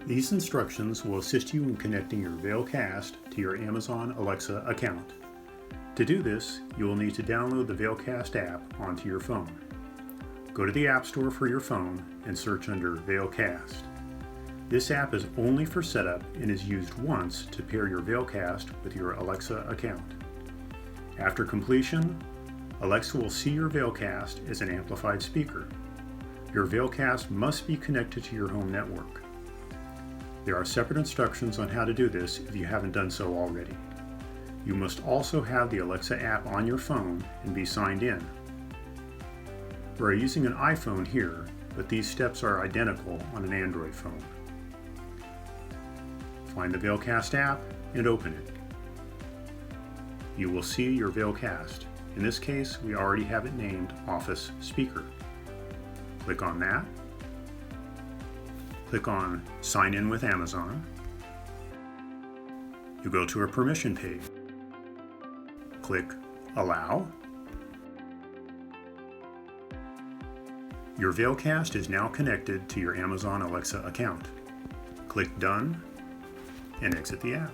These instructions will assist you in connecting your VailCast to your Amazon Alexa account. To do this, you will need to download the VailCast app onto your phone. Go to the App Store for your phone and search under VailCast. This app is only for setup and is used once to pair your VailCast with your Alexa account. After completion, Alexa will see your VailCast as an amplified speaker. Your VailCast must be connected to your home network. There are separate instructions on how to do this if you haven't done so already. You must also have the Alexa app on your phone and be signed in. We're using an iPhone here, but these steps are identical on an Android phone. Find the VailCast app and open it. You will see your VailCast. In this case, we already have it named Office Speaker. Click on that. Click on Sign In with Amazon. You go to a permission page. Click Allow. Your VailCast is now connected to your Amazon Alexa account. Click Done and exit the app.